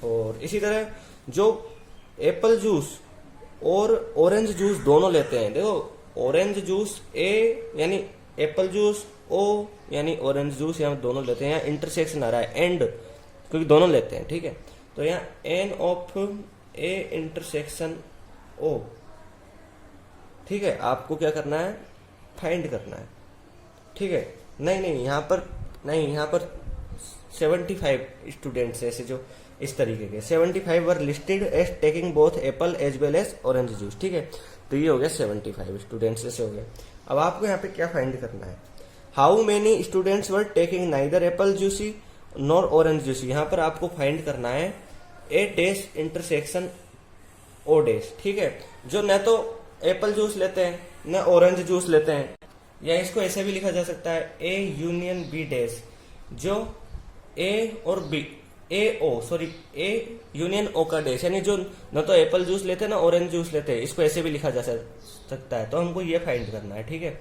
[SPEAKER 1] और इसी तरह जो एप्पल जूस और ऑरेंज जूस दोनों लेते हैं, देखो ऑरेंज जूस ए यानी एप्पल जूस ओ यानी ऑरेंज जूस, यहाँ दोनों लेते हैं। यहाँ इंटरसेक्शन आ रहा है एंड, क्योंकि दोनों लेते हैं। ठीक है, तो यहाँ एन ऑफ ए इंटरसेक्शन ओ। ठीक है, आपको क्या करना है, फाइंड करना है। ठीक है, नहीं यहाँ पर 75 स्टूडेंट्स ऐसे जो इस तरीके के 75 were listed as taking both apple as well as orange juice. ठीक है, तो ये हो गया 75 स्टूडेंट्स ऐसे हो गए। अब आपको यहाँ पे क्या फाइंड करना है, how many students were taking neither Apple juicy nor orange juicy. यहाँ पर आपको फाइंड करना है ए डैश इंटरसेक्शन ओ डैश, ठीक है। जो न तो एप्पल जूस लेते हैं न ऑरेंज जूस लेते हैं, या इसको ऐसे भी लिखा जा सकता है ए यूनियन बी डैश, जो ए और बी ए यूनियन ओ का डैश, यानी जो न तो एप्पल जूस लेते हैं ना ऑरेंज जूस लेते हैं, इसको ऐसे भी लिखा जा सकता है। तो हमको ये फाइंड करना है, ठीक है,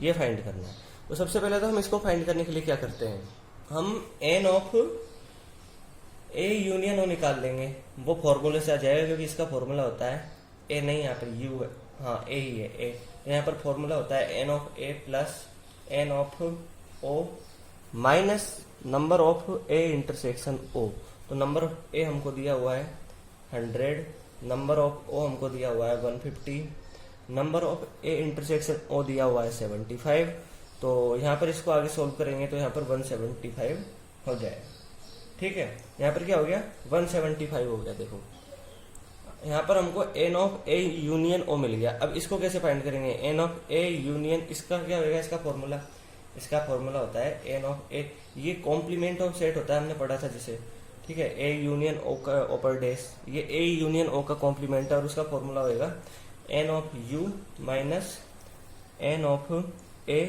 [SPEAKER 1] ये फाइंड करना है। तो सबसे पहले तो हम इसको फाइंड करने के लिए क्या करते हैं, हम एन ऑफ ए यूनियन ओ निकाल लेंगे, वो फॉर्मूले से आ जाएगा, क्योंकि इसका फॉर्मूला होता है ए, नहीं यहाँ पर यू है, हाँ ए ही है ए। यहाँ पर फॉर्मूला होता है n of A plus n of O minus number of A intersection O. तो नंबर ऑफ ए हमको दिया हुआ है 100, नंबर ऑफ ओ हमको दिया हुआ है 150, नंबर ऑफ ए इंटरसेक्शन ओ दिया हुआ है 75। तो यहाँ पर इसको आगे सोल्व करेंगे तो यहाँ पर 175 हो जाएगा, ठीक है। यहाँ पर क्या हो गया 175 हो गया। देखो यहाँ पर हमको एन ऑफ ए यूनियन ओ मिल गया। अब इसको कैसे फाइंड करेंगे, एन ऑफ ए यूनियन, इसका क्या होगा, इसका फॉर्मूला होता है एन ऑफ ए, ये कॉम्प्लीमेंट ऑफ सेट होता है, हमने पढ़ा था जिसे, ठीक है। ए यूनियन ओ का ओपर डैश, ये ए यूनियन ओ का कॉम्प्लीमेंट है, और उसका फॉर्मूला होगा n of U minus n of A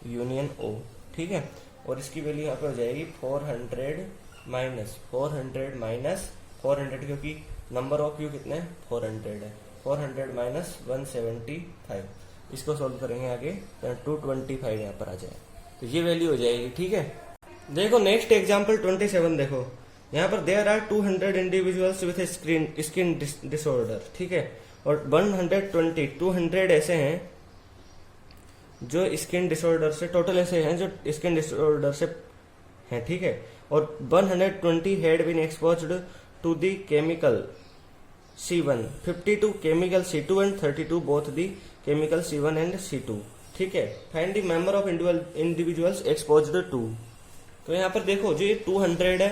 [SPEAKER 1] union O, ठीक है। और इसकी वैल्यू यहाँ पे हो जाएगी 400 माइनस 400, क्योंकि नंबर ऑफ यू कितने 400 है, 400 माइनस 175। इसको सोल्व करेंगे आगे, 225 यहाँ पर आ जाए, तो ये वैल्यू हो जाएगी, ठीक है। देखो नेक्स्ट एग्जांपल 27 देखो, यहाँ पर there are 200 individuals with skin disorder, ठीक है। और 200 ऐसे हैं जो स्किन डिसऑर्डर से, टोटल ऐसे हैं जो स्किन डिसऑर्डर से हैं, ठीक है। और 120 had been exposed to the chemical C1, 52 chemical C2 and 32 both the chemical C1 and C2, ठीक है। Find the member of individuals exposed to. तो यहाँ पर देखो जो ये 200 है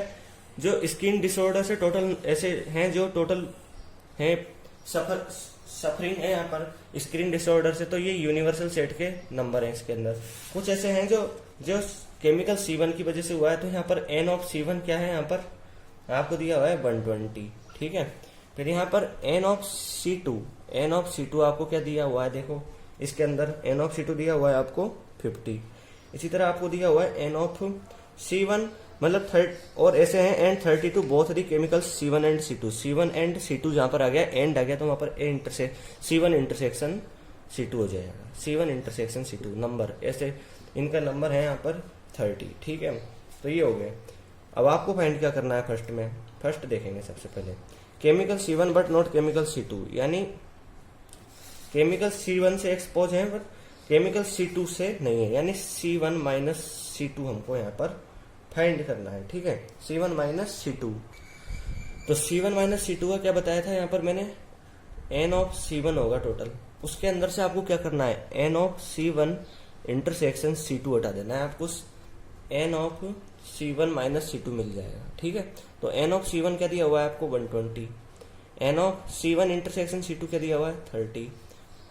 [SPEAKER 1] जो स्किन डिसऑर्डर से टोटल ऐसे हैं, जो टोटल हैं सफरिंग है यहाँ पर स्किन डिसऑर्डर से, तो ये यूनिवर्सल सेट के नंबर हैं। इसके अंदर कुछ ऐसे हैं जो केमिकल C1 की वजह से हुआ है, तो यहाँ पर एन ऑफ C1 क्या है, यहाँ पर आपको दिया हुआ है 120, ठीक है। फिर यहाँ पर एन ऑफ C2 आपको क्या दिया हुआ है, देखो इसके अंदर एन ऑफ C2 दिया हुआ है आपको 50। इसी तरह आपको दिया हुआ है एन ऑफ C1, मतलब और ऐसे हैं and 32 both the chemical C1 and C2 जहां पर आ गया एंड आ गया, तो वहां पर C1 इंटरसेक्शन C2 हो जाएगा, C1 इंटरसेक्शन C2 नंबर, ऐसे इनका नंबर है यहाँ पर 30, ठीक है। तो ये हो गए। अब आपको फाइंड क्या करना है, फर्स्ट देखेंगे सबसे पहले chemical C1 but not chemical C2, यानी केमिकल C1 से एक्सपोज है बट केमिकल C2 से नहीं है, यानी C1 माइनस C2 हमको यहाँ पर फाइंड करना है, ठीक है। C1 माइनस C2, तो C1 माइनस C2 का क्या बताया था यहाँ पर मैंने, एन ऑफ C1 होगा टोटल, उसके अंदर से आपको क्या करना है, n of C1 intersection C2 हटा देना है आपको, n of C1 minus C2 मिल जाएगा, ठीक है। तो एन ऑफ C1 क्या दिया हुआ है आपको 120, N of C1 intersection C2 क्या दिया हुआ है 30,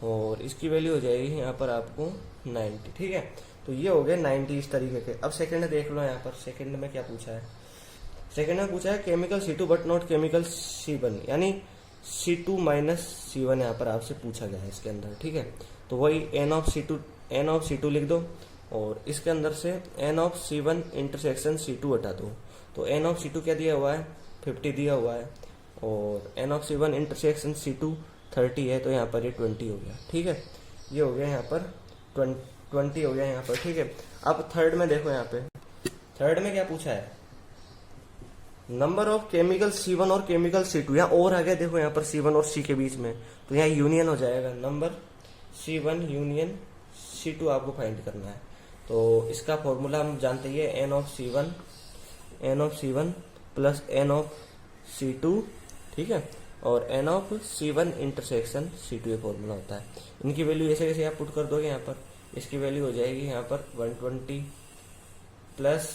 [SPEAKER 1] और इसकी वैल्यू हो जाएगी यहाँ पर आपको 90, ठीक है। तो ये हो गए 90 इस तरीके के। अब सेकंड देख लो, यहाँ पर सेकंड में क्या पूछा है, सेकंड में पूछा है chemical C2 but not chemical C1, यानी C2 माइनस C1 यहाँ पर आपसे पूछा गया है इसके अंदर, ठीक है। तो वही एन ऑफ C2 लिख दो, और इसके अंदर से N of C1 intersection C2 हटा दो। तो एन ऑफ C2 क्या दिया हुआ है 50 दिया हुआ है, और n of C1 intersection C2 30 है, तो यहाँ पर ये 20 हो गया, ठीक है। ये हो गया यहाँ पर 20 हो गया यहाँ पर, ठीक है। अब थर्ड में देखो, यहाँ पे थर्ड में क्या पूछा है, नंबर ऑफ केमिकल C1 और केमिकल C2, यहाँ और आ गया देखो यहाँ पर C1 और C के बीच में, तो यहाँ यूनियन हो जाएगा, नंबर C1 यूनियन C2 आपको फाइंड करना है। तो इसका फॉर्मूला हम जानते ही है, n of C1 plus n of C2, ठीक है, और n of C1 intersection C2 ये फॉर्मूला होता है। इनकी वैल्यू ऐसे कैसे आप पुट कर दोगे, यहाँ पर इसकी वैल्यू हो जाएगी यहाँ पर 120 प्लस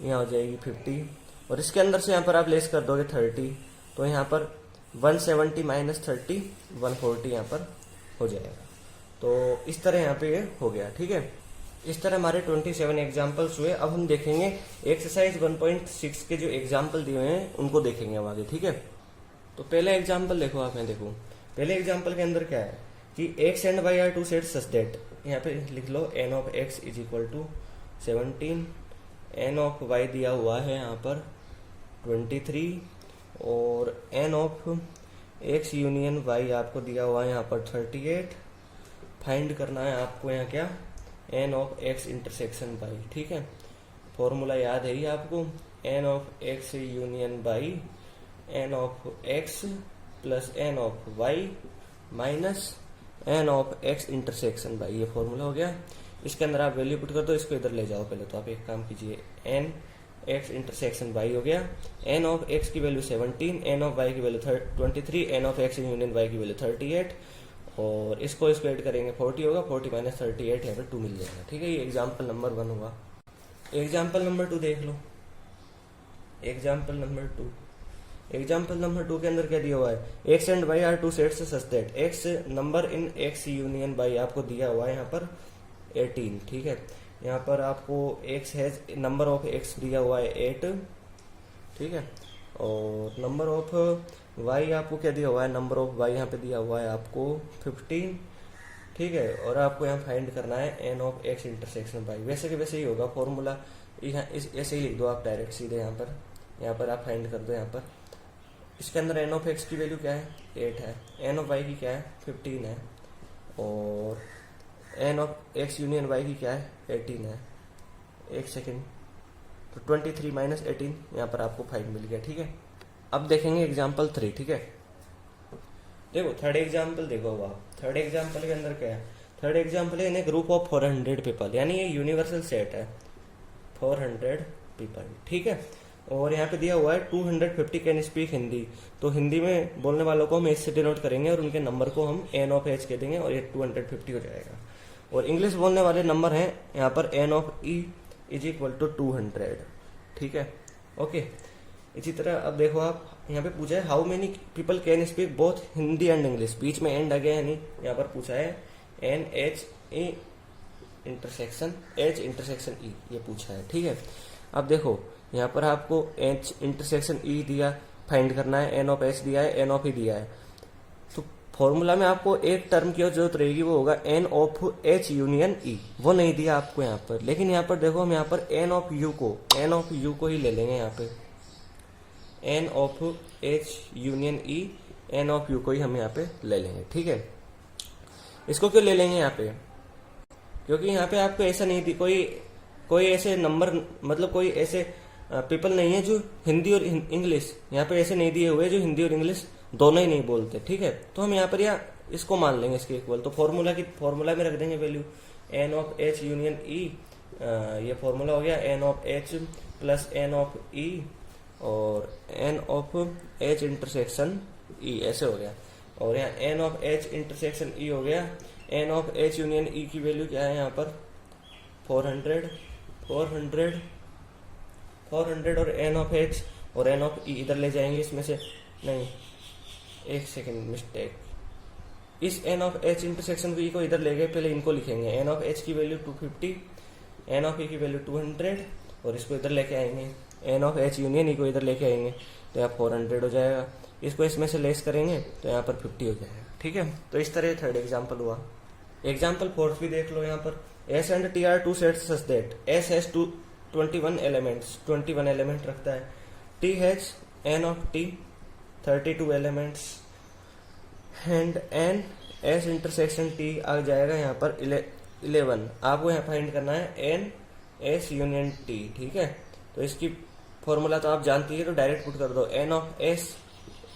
[SPEAKER 1] यहाँ हो जाएगी 50, और इसके अंदर से यहाँ पर आप लेस कर दोगे 30, तो यहाँ पर 170 माइनस 30 140 यहाँ पर हो जाएगा। तो इस तरह यहाँ पे ये हो गया, ठीक है। इस तरह हमारे 27 एग्जाम्पल्स हुए। अब हम देखेंगे एक्सरसाइज 1.6 के जो एग्जाम्पल दिए हुए हैं उनको देखेंगे हम आगे, ठीक है। तो पहला एग्जाम्पल देखो आप, मैं देखो पहले एग्जाम्पल के अंदर क्या है कि X and Y are two set such that, यहाँ पे लिख लो n of X is equal to 17, n of Y दिया हुआ है यहाँ पर 23 और n of X union Y आपको दिया हुआ है यहाँ पर 38। फाइंड करना है आपको यहाँ क्या, n of X intersection Y, ठीक है। फॉर्मूला याद है ही आपको, n of X union Y n of X plus n of Y minus n of X intersection Y, ये फॉर्मूला हो गया। इसके अंदर आप वैल्यू पुट कर दो, इसको इधर ले जाओ पहले। तो आप एक काम कीजिए, एन एक्स इंटरसेक्शन वाई हो गया, एन ऑफ एक्स की वैल्यू 17, एन ऑफ वाई की value 23, n of X union Y की वैल्यू 38 और इसको ऐड करेंगे 40 होगा, 40 माइनस 38 यहाँ पे 2 मिल जाएगा, ठीक है। ये एग्जाम्पल नंबर 1 हुआ। एग्जाम्पल नंबर 2 देख लो। एग्जाम्पल नंबर 2 के अंदर क्या दिया हुआ है, X and Y are two sets such that X number in X union Y आपको दिया हुआ है यहाँ पर 18, ठीक है। यहाँ पर आपको x has number of x दिया हुआ है 8, ठीक है। और नंबर ऑफ वाई आपको क्या दिया हुआ है, नंबर ऑफ वाई यहाँ पे दिया हुआ है आपको 15, ठीक है। और आपको यहाँ फाइंड करना है n of X intersection Y. वैसे के वैसे ही होगा फॉर्मूला, ऐसे ही लिख दो आप डायरेक्ट सीधे यहाँ पर आप फाइंड कर दो। यहाँ पर इसके अंदर एन ऑफ एक्स की वैल्यू क्या है, 8 है, एन ऑफ वाई की क्या है 15 है और n of X union Y की क्या है 18 है। एक सेकेंड, तो 23 माइनस 18 यहाँ पर आपको 5 मिल गया, ठीक है। अब देखेंगे एग्जाम्पल 3, ठीक है। देखो थर्ड एग्जाम्पल देखो आप, थर्ड एग्जाम्पल के अंदर क्या है, थर्ड एग्जाम्पल है in A group of 400 people, यानी ये यूनिवर्सल सेट है 400 पीपल, ठीक है। और यहाँ पे दिया हुआ है 250 कैन स्पीक हिंदी, तो हिंदी में बोलने वालों को हम एच से डिनोट करेंगे और उनके नंबर को हम एन ऑफ एच कह देंगे और ये 250 हो जाएगा। और इंग्लिश बोलने वाले नंबर हैं यहाँ पर n of E is equal to 200, ठीक है, ओके। इसी तरह अब देखो आप, यहाँ पे पूछा है how many people can speak both Hindi and English, बीच में एंड आ गया है नहीं, यहाँ पर पूछा है n H E intersection H intersection E, ये पूछा है, ठीक है। अब देखो यहाँ पर आपको एच इंटरसेक्शन ई दिया, फाइंड करना है, एन ऑफ एच दिया है, एन ऑफ ई दिया है। तो फॉर्मूला में आपको एक टर्म की जरूरत रहेगी, वो होगा एन ऑफ एच यूनियन ई, वो नहीं दिया आपको यहाँ पर। लेकिन यहाँ पर देखो हम यहाँ पर एन ऑफ यू को ही ले लेंगे, यहाँ पे n of H union E n of U को ही हम यहाँ पे ले लेंगे, ठीक है। इसको क्यों ले लेंगे यहाँ पे, क्योंकि यहाँ पे आपको ऐसा नहीं दी कोई ऐसे नंबर, मतलब कोई ऐसे पीपल नहीं है जो हिंदी और इंग्लिश यहाँ पे ऐसे नहीं दिए हुए जो हिंदी और इंग्लिश दोनों ही नहीं बोलते, ठीक है। तो हम यहाँ पर इसको मान लेंगे इसके इक्वल, तो फॉर्मूला में रख देंगे value n of H union E, ये फॉर्मूला हो गया n of H plus n of E और n of H intersection E, ऐसे हो गया। और यहाँ n of H intersection E हो गया, n of H union E की वैल्यू क्या है यहाँ पर 400 और एन ऑफ एच और एन ऑफ ई इधर ले जाएंगे, इसमें से नहीं, एक सेकेंड मिस्टेक, इस एन ऑफ एच इंटरसेक्शन ई को इधर ले गए, पहले इनको लिखेंगे, एन ऑफ एच की वैल्यू 250, एन ऑफ ई की वैल्यू 200 और इसको इधर लेके आएंगे, एन ऑफ एच यूनियन ई को इधर लेके आएंगे, तो यहाँ 400 हो जाएगा। इसको इसमें से लेस करेंगे तो यहाँ पर 50 हो जाएगा, ठीक है। तो इस तरह थर्ड एग्जाम्पल हुआ। एग्जाम्पल फोर्थ भी देख लो यहाँ पर, S and T are two sets such that S has 21 elements, 21 element रखता है, T has n of T 32 elements and n S intersection T आ जाएगा यहाँ पर 11। आपको यहाँ फाइंड करना है एन एस यूनियन टी, ठीक है। तो इसकी फॉर्मूला तो आप जानती है, तो डायरेक्ट पुट कर दो, n of S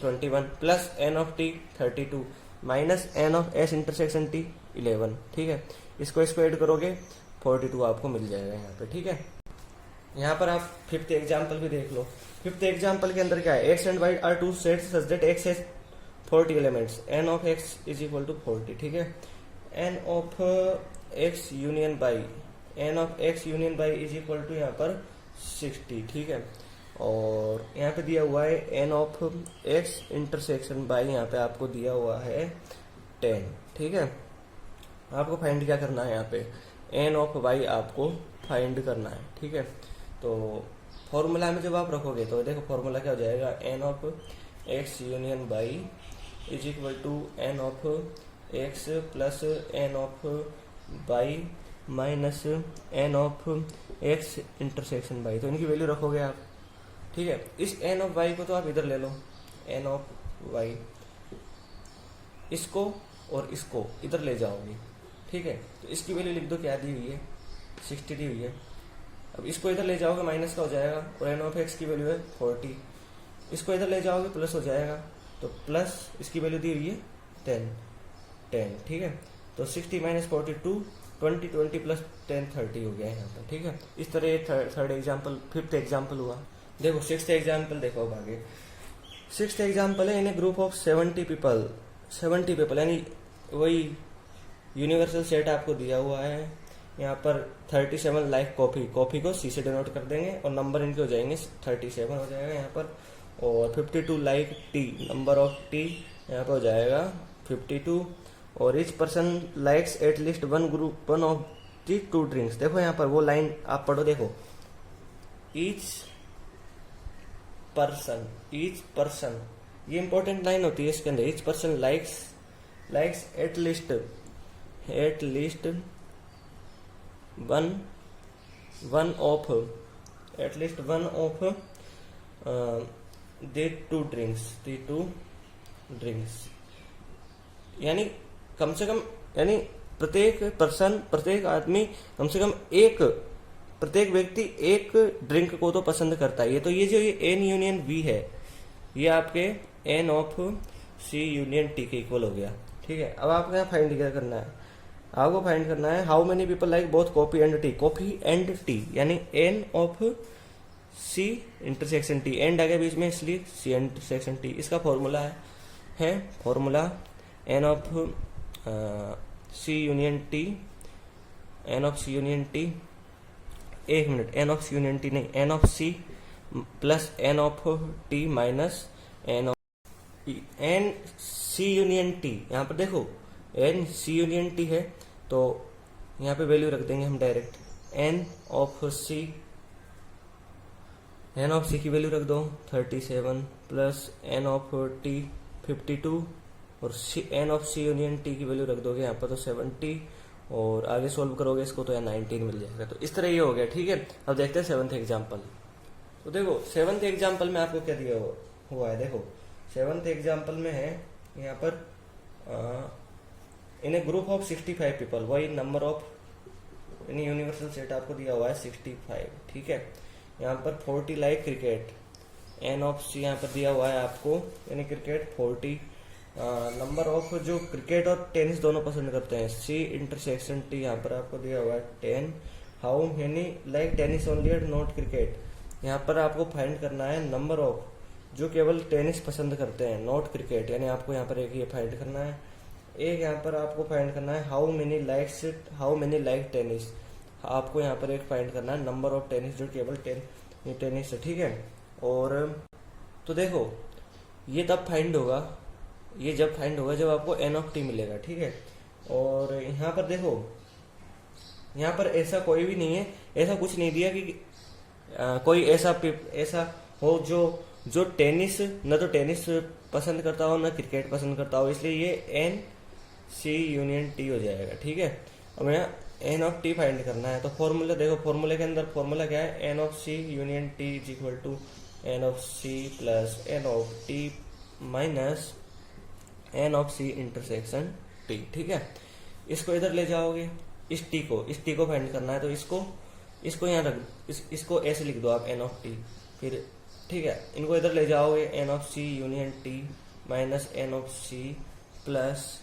[SPEAKER 1] 21 plus n of T 32 minus n of S intersection T 11, ठीक है। इसको ऐड करोगे 42 आपको मिल जाएगा यहाँ पे, ठीक है। यहाँ पर आप फिफ्थ एग्जाम्पल भी देख लो। फिफ्थ एग्जाम्पल के अंदर क्या है, X and Y are two sets such that X has 40 elements, n of X is equal to 40, ठीक है। N of X union Y, n of X union Y is equal to यहाँ पर 60, ठीक है। और यहाँ पे दिया हुआ है n of X intersection Y, यहाँ पे आपको दिया हुआ है 10, ठीक है। आपको फाइंड क्या करना है यहाँ पे, एन ऑफ वाई आपको फाइंड करना है, ठीक है। तो फॉर्मूला में जब आप रखोगे तो देखो फॉर्मूला क्या हो जाएगा, n of X union Y is equal to n of X plus n of Y minus n of X intersection Y. तो इनकी वैल्यू रखोगे आप, ठीक है। इस एन ऑफ वाई को तो आप इधर ले लो, एन ऑफ वाई, इसको और इसको इधर ले जाओगे, ठीक है। तो इसकी वैल्यू लिख दो, क्या दी हुई है, 60 दी हुई है। अब इसको इधर ले जाओगे माइनस का हो जाएगा, और एन ऑफ एक्स की वैल्यू है 40, इसको इधर ले जाओगे प्लस हो जाएगा, तो प्लस इसकी वैल्यू दी हुई है 10, ठीक है। तो 60 माइनस 42 20 प्लस 10 30 हो गया यहाँ पर, ठीक है। इस तरह ये थर्ड एग्जाम्पल, फिफ्थ एग्जाम्पल हुआ। देखो सिक्स्थ एग्जाम्पल देखो अब आगे। सिक्स्थ एग्जाम्पल है in A group of 70 people, यानी वही यूनिवर्सल सेट आपको दिया हुआ है। यहाँ पर 37 लाइक कॉफी को सी से डिनोट कर देंगे और नंबर इनके हो जाएंगे 37 हो जाएगा यहाँ पर, और 52 like T, number of T यहाँ पर हो जाएगा 52, और each person likes at least one of the 2 drinks. देखो यहाँ पर वो लाइन आप पढ़ो, देखो ईच पर्सन, ये इंपॉर्टेंट लाइन होती है इसके अंदर। Each person likes at least one of the two drinks, यानी कम से कम, यानी प्रत्येक आदमी कम से कम प्रत्येक व्यक्ति एक ड्रिंक को तो पसंद करता है। तो ये जो ये एन यूनियन बी है, ये आपके n of C union T के इक्वल हो गया, ठीक है। अब आपको यहाँ फाइंड क्या करना है, आपको फाइंड करना है how many people like both coffee and tea, यानी n of C intersection T, and आ गया बीच में इसलिए सी इंटरसेक्शन टी। इसका फॉर्मूला है formula n of C union T, n of C union T, एक minute, n of C union T नहीं, n of C plus n of T minus n C union T. यहाँ पर देखो N C union T है, तो यहाँ पे value रख देंगे हम डायरेक्ट, एन ऑफ सी की वैल्यू रख दो 37 प्लस एन ऑफ टी 52, और n of C union T की वैल्यू रख दोगे यहाँ पर तो 70, और आगे सोल्व करोगे इसको तो यहाँ 19 मिल जाएगा। तो इस तरह ये हो गया, ठीक है। अब देखते हैं 7th एग्जाम्पल। तो देखो 7th एग्जाम्पल में आपको क्या दिया हुआ है, देखो 7th एग्जाम्पल में है यहाँ पर इन ए ग्रुप ऑफ 65 पीपल, वही नंबर ऑफ यानी यूनिवर्सल सेट आपको दिया हुआ है 65, ठीक है। यहाँ पर 40 like cricket, N of C यहाँ पर दिया हुआ है आपको, यानी क्रिकेट 40, नंबर ऑफ जो क्रिकेट और टेनिस दोनों पसंद करते हैं, सी इंटरसेक्शन टी यहाँ पर आपको दिया हुआ है 10, how many like tennis only and not cricket. यहाँ पर आपको फाइंड करना है नंबर ऑफ जो केवल टेनिस पसंद करते हैं, नॉट क्रिकेट, यानी आपको यहाँ पर एक ये फाइंड करना है। एक यहाँ पर आपको फाइंड करना है हाउ मेनी लाइक टेनिस, आपको यहाँ पर एक फाइंड करना है नंबर ऑफ टेनिस जो केवल टेनिस है, ठीक है। और तो देखो ये तब फाइंड होगा, ये जब फाइंड होगा जब आपको एन ऑफ टी मिलेगा, ठीक है। और यहाँ पर देखो, यहाँ पर ऐसा कोई भी नहीं है, ऐसा कुछ नहीं दिया कि कोई ऐसा हो जो टेनिस न तो टेनिस पसंद करता हो न क्रिकेट पसंद करता हो, इसलिए ये एन सी यूनियन टी हो जाएगा, ठीक है। अब यहाँ एन ऑफ टी फाइंड करना है, तो फॉर्मूला देखो, फॉर्मूले के अंदर फॉर्मूला क्या है, n of C union T is equal to n of C plus n of T minus n of C intersection T, ठीक है। इसको इधर ले जाओगे, इस टी को फाइंड करना है, तो इसको यहाँ रख, इसको ऐसे लिख दो आप एन ऑफ टी, फिर ठीक है। इनको इधर ले जाओगे, n of C union T minus n of C plus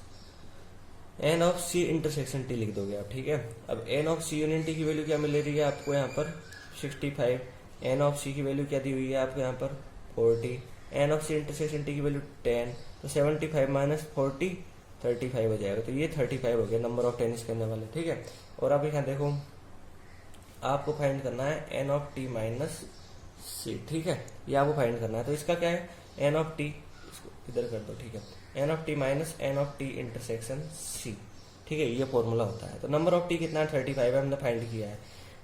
[SPEAKER 1] n of C intersection T लिख दोगे आप, ठीक है। अब n of C union T की वैल्यू क्या मिल रही है आपको यहाँ पर 65, एन ऑफ सी की वैल्यू क्या दी हुई है आपको यहाँ पर 40, n of C intersection T की वैल्यू 10, तो 75 माइनस 40 35 हो जाएगा, तो ये 35 हो गया नंबर ऑफ टेनिस करने वाले, ठीक है। और अब यहाँ देखो आपको फाइंड करना है एन ऑफ टी माइनस सी, ठीक है, ये आपको फाइंड करना है। तो इसका क्या है, एन ऑफ टी, इसको इधर कर दो, ठीक है, n of T minus n of T intersection C, ठीक है, ये फॉर्मूला होता है। तो नंबर ऑफ टी कितना है 35 है, हमने फाइंड किया है।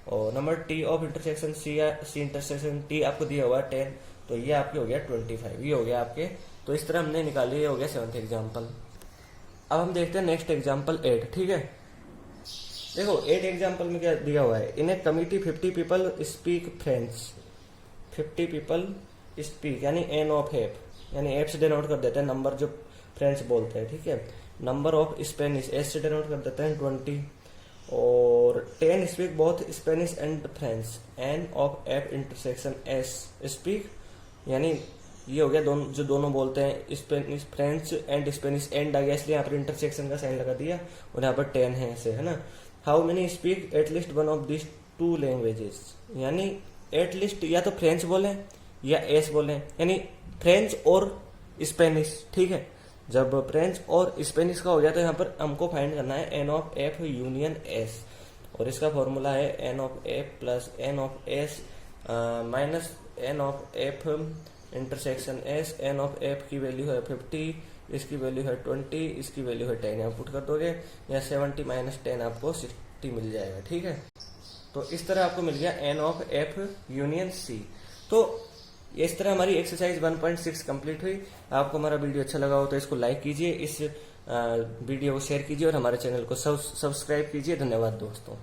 [SPEAKER 1] और number T of intersection C intersection T आपको दिया हुआ है 10, तो ये आपके हो गया 25, ये हो गया आपके। तो इस तरह हमने निकाली, ये हो गया 7th एग्जाम्पल। अब हम देखते हैं नेक्स्ट एग्जाम्पल 8। ठीक है, देखो 8 एग्जाम्पल में क्या दिया हुआ है, in a committee 50 people speak French. 50 people speak यानी एन ऑफ एफ, यानी एफ से डिनोट कर देते हैं नंबर जो फ्रेंच बोलते हैं। ठीक है, नंबर ऑफ स्पेनिश एस से डिनोट कर देते हैं 20, और 10 speak both Spanish and French, n of F intersection S speak, यानी ये हो गया जो दोनों बोलते हैं Spanish French and Spanish, and आ गया इसलिए यहाँ पर इंटरसेक्शन का साइन लगा दिया, और यहाँ पर 10 है ऐसे, है ना। How many speak at least one of this 2 languages, यानी एटलीस्ट या तो फ्रेंच बोले या एस बोले, यानी फ्रेंच और स्पेनिश। ठीक है, जब फ्रेंच और स्पेनिश का हो गया तो यहाँ पर हमको फाइंड करना है n of F union S, और इसका फॉर्मूला है n of F plus n of S minus n of F intersection S. N of F की वैल्यू है 50, इसकी वैल्यू है 20, इसकी वैल्यू है 10, यहाँ पुट कर दोगे, या 70 माइनस 10 आपको 60 मिल जाएगा। ठीक है, तो इस तरह आपको मिल गया n of F union C. तो इस तरह हमारी एक्सरसाइज 1.6 कंप्लीट हुई। आपको हमारा वीडियो अच्छा लगा हो तो इसको लाइक कीजिए, इस वीडियो को शेयर कीजिए और हमारे चैनल को सब्सक्राइब कीजिए। धन्यवाद दोस्तों।